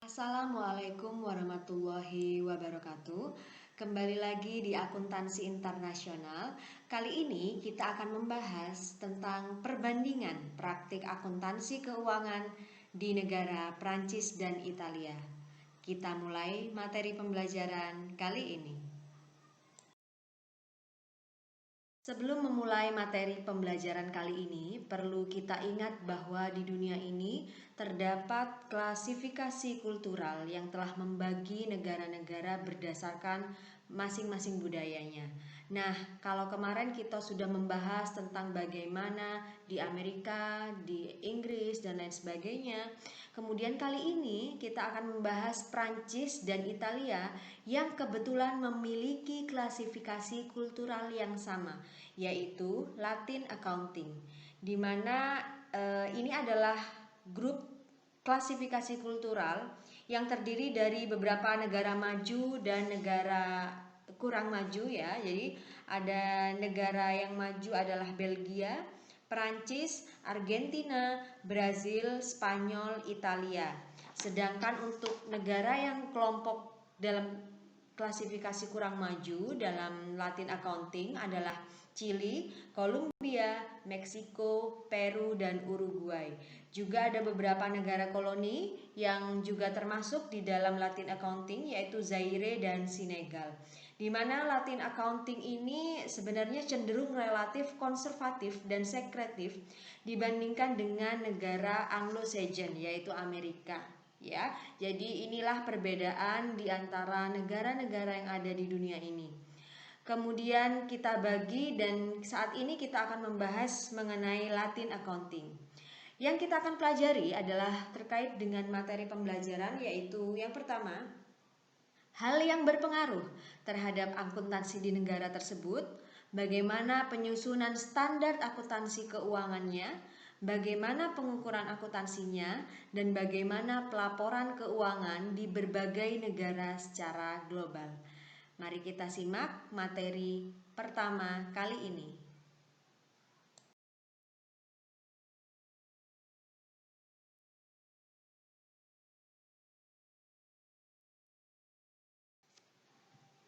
Assalamualaikum warahmatullahi wabarakatuh. Kembali lagi di Akuntansi Internasional. Kali ini kita akan membahas tentang perbandingan praktik akuntansi keuangan di negara Prancis dan Italia. Kita mulai materi pembelajaran kali ini. Sebelum memulai materi pembelajaran kali ini, perlu kita ingat bahwa di dunia ini terdapat klasifikasi kultural yang telah membagi negara-negara berdasarkan masing-masing budayanya. Nah, kalau kemarin kita sudah membahas tentang bagaimana di Amerika, di Inggris, dan lain sebagainya, kemudian kali ini kita akan membahas Prancis dan Italia yang kebetulan memiliki klasifikasi kultural yang sama, yaitu Latin Accounting, di mana ini adalah grup klasifikasi kultural yang terdiri dari beberapa negara maju dan negara kurang maju ya. Jadi ada negara yang maju adalah Belgia, Perancis, Argentina, Brazil, Spanyol, Italia. Sedangkan untuk negara yang kelompok dalam klasifikasi kurang maju dalam Latin Accounting adalah Chili, Kolombia, Meksiko, Peru, dan Uruguay. Juga ada beberapa negara koloni yang juga termasuk di dalam Latin Accounting, yaitu Zaire dan Senegal. Di mana Latin Accounting ini sebenarnya cenderung relatif konservatif dan sekretif dibandingkan dengan negara Anglo-Sajon, yaitu Amerika. Ya, jadi inilah perbedaan di antara negara-negara yang ada di dunia ini. Kemudian kita bagi dan saat ini kita akan membahas mengenai Latin Accounting. Yang kita akan pelajari adalah terkait dengan materi pembelajaran, yaitu yang pertama, hal yang berpengaruh terhadap akuntansi di negara tersebut, bagaimana penyusunan standar akuntansi keuangannya, bagaimana pengukuran akuntansinya, dan bagaimana pelaporan keuangan di berbagai negara secara global. Mari kita simak materi pertama kali ini.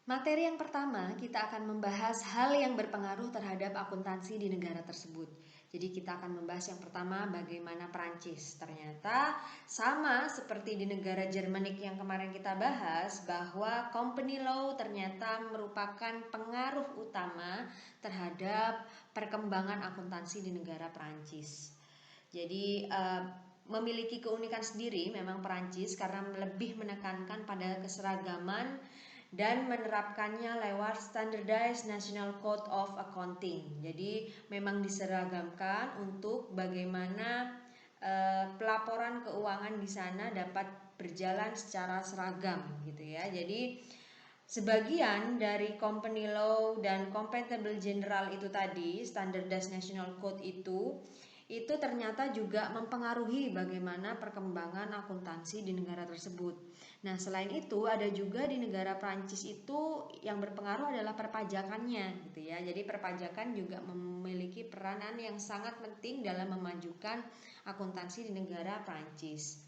Materi yang pertama, kita akan membahas hal yang berpengaruh terhadap akuntansi di negara tersebut. Jadi kita akan membahas yang pertama, bagaimana Prancis. Ternyata sama seperti di negara Jermanik yang kemarin kita bahas, bahwa company law ternyata merupakan pengaruh utama terhadap perkembangan akuntansi di negara Prancis. Jadi memiliki keunikan sendiri memang Prancis karena lebih menekankan pada keseragaman dan menerapkannya lewat Standardized National Code of Accounting. Jadi memang diseragamkan untuk bagaimana pelaporan keuangan di sana dapat berjalan secara seragam gitu ya. Jadi sebagian dari company law dan compatible general itu tadi, Standardized National Code itu ternyata juga mempengaruhi bagaimana perkembangan akuntansi di negara tersebut. Nah, selain itu ada juga di negara Prancis itu yang berpengaruh adalah perpajakannya gitu ya. Jadi perpajakan juga memiliki peranan yang sangat penting dalam memajukan akuntansi di negara Prancis.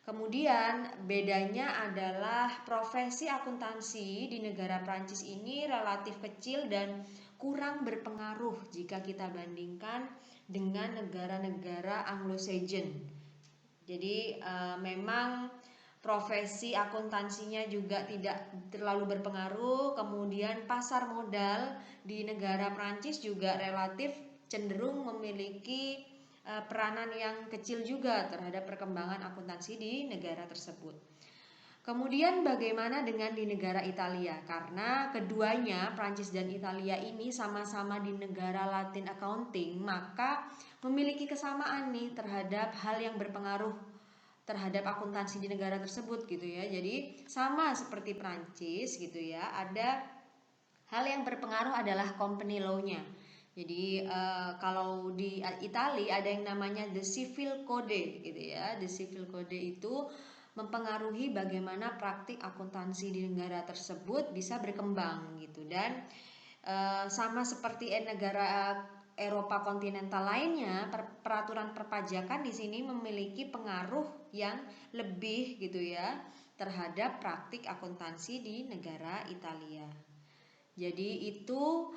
Kemudian bedanya adalah profesi akuntansi di negara Prancis ini relatif kecil dan kurang berpengaruh jika kita bandingkan dengan negara-negara Anglo-Sajon. Jadi memang profesi akuntansinya juga tidak terlalu berpengaruh. Kemudian pasar modal di negara Prancis juga relatif cenderung memiliki peranan yang kecil juga terhadap perkembangan akuntansi di negara tersebut. Kemudian bagaimana dengan di negara Italia? Karena keduanya, Prancis dan Italia ini sama-sama di negara Latin Accounting, maka memiliki kesamaan nih terhadap hal yang berpengaruh terhadap akuntansi di negara tersebut gitu ya. Jadi sama seperti Prancis gitu ya, ada hal yang berpengaruh adalah company law-nya. Jadi kalau di Italia ada yang namanya the civil code gitu ya. The civil code itu mempengaruhi bagaimana praktik akuntansi di negara tersebut bisa berkembang gitu. Dan sama seperti negara Eropa kontinental lainnya, peraturan perpajakan di sini memiliki pengaruh yang lebih gitu ya terhadap praktik akuntansi di negara Italia. Jadi itu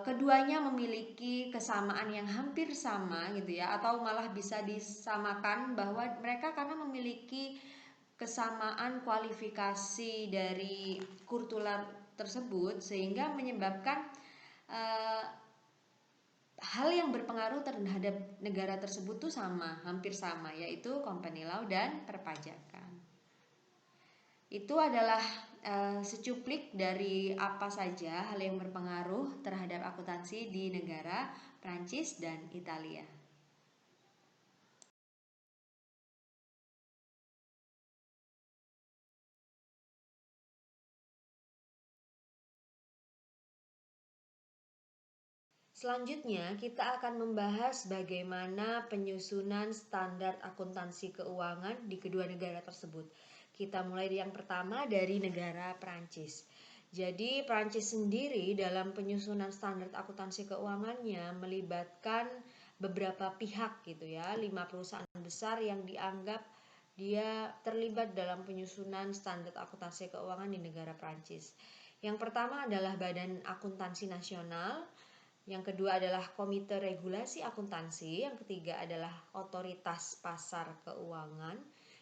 keduanya memiliki kesamaan yang hampir sama gitu ya, atau malah bisa disamakan bahwa mereka karena memiliki kesamaan kualifikasi dari kultural tersebut sehingga menyebabkan hal yang berpengaruh terhadap negara tersebut tuh sama, hampir sama, yaitu company law dan perpajakan. Itu adalah secuplik dari apa saja hal yang berpengaruh terhadap akuntansi di negara Prancis dan Italia. Selanjutnya, kita akan membahas bagaimana penyusunan standar akuntansi keuangan di kedua negara tersebut. Kita mulai yang pertama dari negara Prancis. Jadi, Prancis sendiri dalam penyusunan standar akuntansi keuangannya melibatkan beberapa pihak gitu ya, 5 perusahaan besar yang dianggap dia terlibat dalam penyusunan standar akuntansi keuangan di negara Prancis. Yang pertama adalah Badan Akuntansi Nasional, yang kedua adalah Komite Regulasi Akuntansi, yang ketiga adalah Otoritas Pasar Keuangan,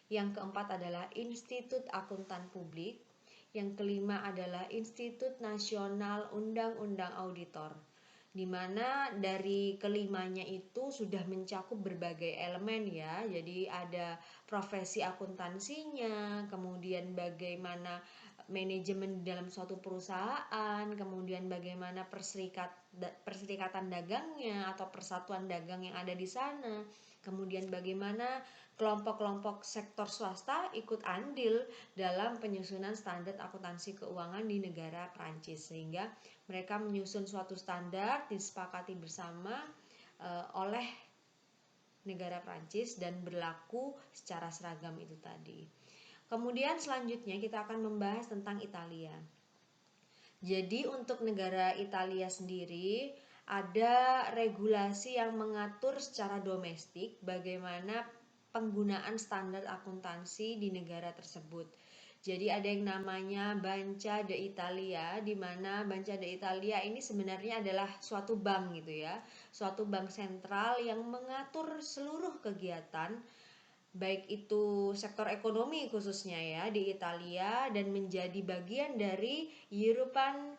yang keempat adalah Institut Akuntan Publik, yang kelima adalah Institut Nasional Undang-Undang Auditor, di mana dari kelimanya itu sudah mencakup berbagai elemen ya. Jadi ada profesi akuntansinya, kemudian bagaimana manajemen dalam suatu perusahaan, kemudian bagaimana perserikatan dagangnya atau persatuan dagang yang ada di sana, kemudian bagaimana kelompok-kelompok sektor swasta ikut andil dalam penyusunan standar akuntansi keuangan di negara Prancis, sehingga mereka menyusun suatu standar disepakati bersama oleh negara Prancis dan berlaku secara seragam itu tadi. Kemudian selanjutnya kita akan membahas tentang Italia. Jadi untuk negara Italia sendiri ada regulasi yang mengatur secara domestik bagaimana penggunaan standar akuntansi di negara tersebut. Jadi ada yang namanya Banca d'Italia, di mana Banca d'Italia ini sebenarnya adalah suatu bank gitu ya, suatu bank sentral yang mengatur seluruh kegiatan baik itu sektor ekonomi khususnya ya di Italia dan menjadi bagian dari European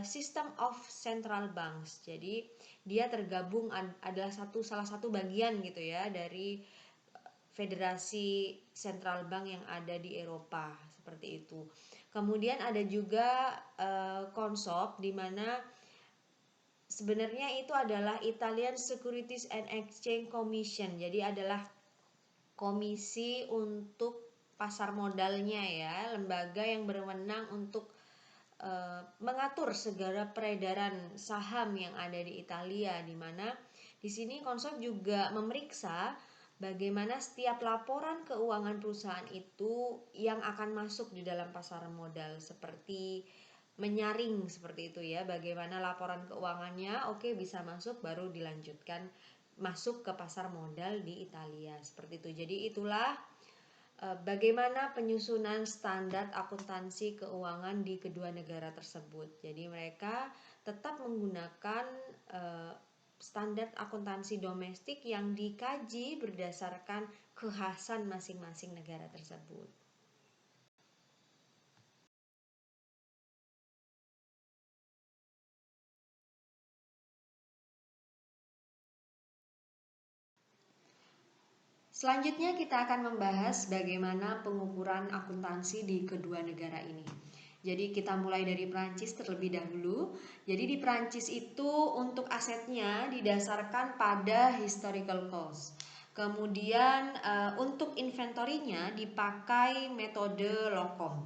System of Central Banks. Jadi dia tergabung adalah salah satu bagian gitu ya dari federasi central bank yang ada di Eropa seperti itu. Kemudian ada juga Consob, di mana sebenarnya itu adalah Italian Securities and Exchange Commission. Jadi adalah komisi untuk pasar modalnya ya, lembaga yang berwenang untuk mengatur segala peredaran saham yang ada di Italia, di mana di sini Consob juga memeriksa bagaimana setiap laporan keuangan perusahaan itu yang akan masuk di dalam pasar modal, seperti menyaring seperti itu ya, bagaimana laporan keuangannya oke bisa masuk baru dilanjutkan masuk ke pasar modal di Italia seperti itu. Jadi itulah bagaimana penyusunan standar akuntansi keuangan di kedua negara tersebut. Jadi mereka tetap menggunakan standar akuntansi domestik yang dikaji berdasarkan kekhasan masing-masing negara tersebut. Selanjutnya kita akan membahas bagaimana pengukuran akuntansi di kedua negara ini. Jadi kita mulai dari Prancis terlebih dahulu. Jadi di Prancis itu untuk asetnya didasarkan pada historical cost. Kemudian untuk inventorinya dipakai metode LOCOM.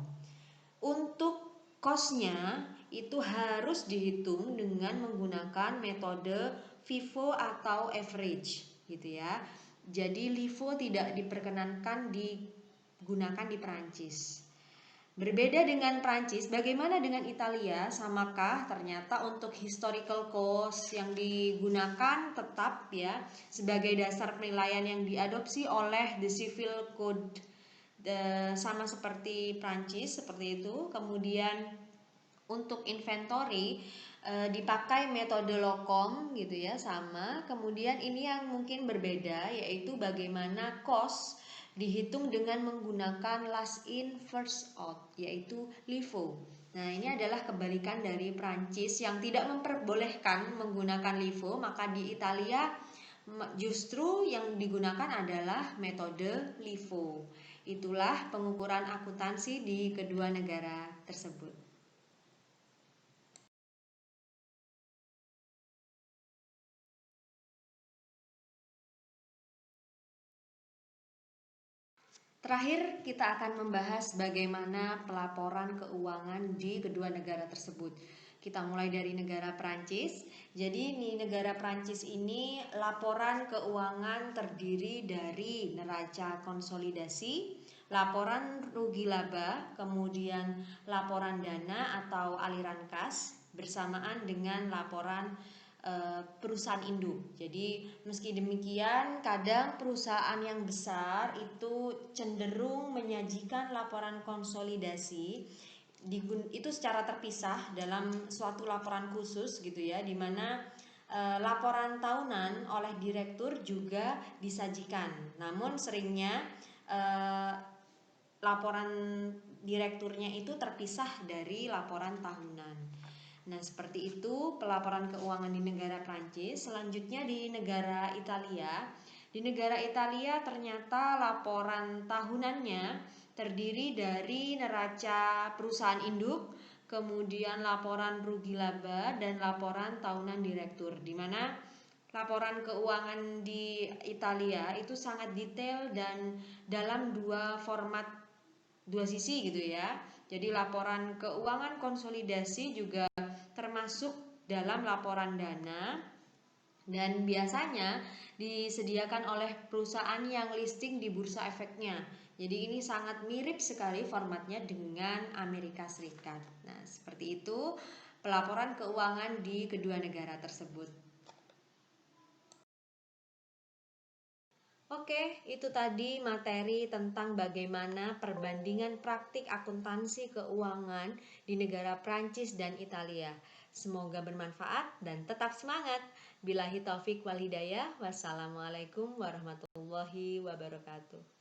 Untuk cost-nya itu harus dihitung dengan menggunakan metode FIFO atau average gitu ya. Jadi LIFO tidak diperkenankan digunakan di Perancis. Berbeda dengan Prancis, bagaimana dengan Italia? Samakah? Ternyata untuk historical cost yang digunakan tetap ya sebagai dasar penilaian yang diadopsi oleh the Civil Code, sama seperti Prancis seperti itu. Kemudian untuk inventory dipakai metode Locom gitu ya, sama. Kemudian ini yang mungkin berbeda yaitu bagaimana cost dihitung dengan menggunakan last in first out yaitu LIFO. Nah, ini adalah kebalikan dari Prancis yang tidak memperbolehkan menggunakan LIFO, maka di Italia justru yang digunakan adalah metode LIFO. Itulah pengukuran akuntansi di kedua negara tersebut. Terakhir, kita akan membahas bagaimana pelaporan keuangan di kedua negara tersebut. Kita mulai dari negara Prancis. Jadi di negara Prancis ini laporan keuangan terdiri dari neraca konsolidasi, laporan rugi laba, kemudian laporan dana atau aliran kas bersamaan dengan laporan perusahaan induk. Jadi meski demikian kadang perusahaan yang besar itu cenderung menyajikan laporan konsolidasi itu secara terpisah dalam suatu laporan khusus gitu ya, di mana laporan tahunan oleh direktur juga disajikan. Namun seringnya laporan direkturnya itu terpisah dari laporan tahunan. Nah, seperti itu pelaporan keuangan di negara Prancis. Selanjutnya di negara Italia. Di negara Italia ternyata laporan tahunannya terdiri dari neraca perusahaan induk, kemudian laporan rugi laba dan laporan tahunan direktur. Di mana laporan keuangan di Italia itu sangat detail dan dalam dua sisi gitu ya. Jadi laporan keuangan konsolidasi juga termasuk dalam laporan dana dan biasanya disediakan oleh perusahaan yang listing di bursa efeknya. Jadi ini sangat mirip sekali formatnya dengan Amerika Serikat. Nah, seperti itu pelaporan keuangan di kedua negara tersebut. Oke, itu tadi materi tentang bagaimana perbandingan praktik akuntansi keuangan di negara Prancis dan Italia. Semoga bermanfaat dan tetap semangat. Billahi taufik wal hidayah. Wassalamualaikum warahmatullahi wabarakatuh.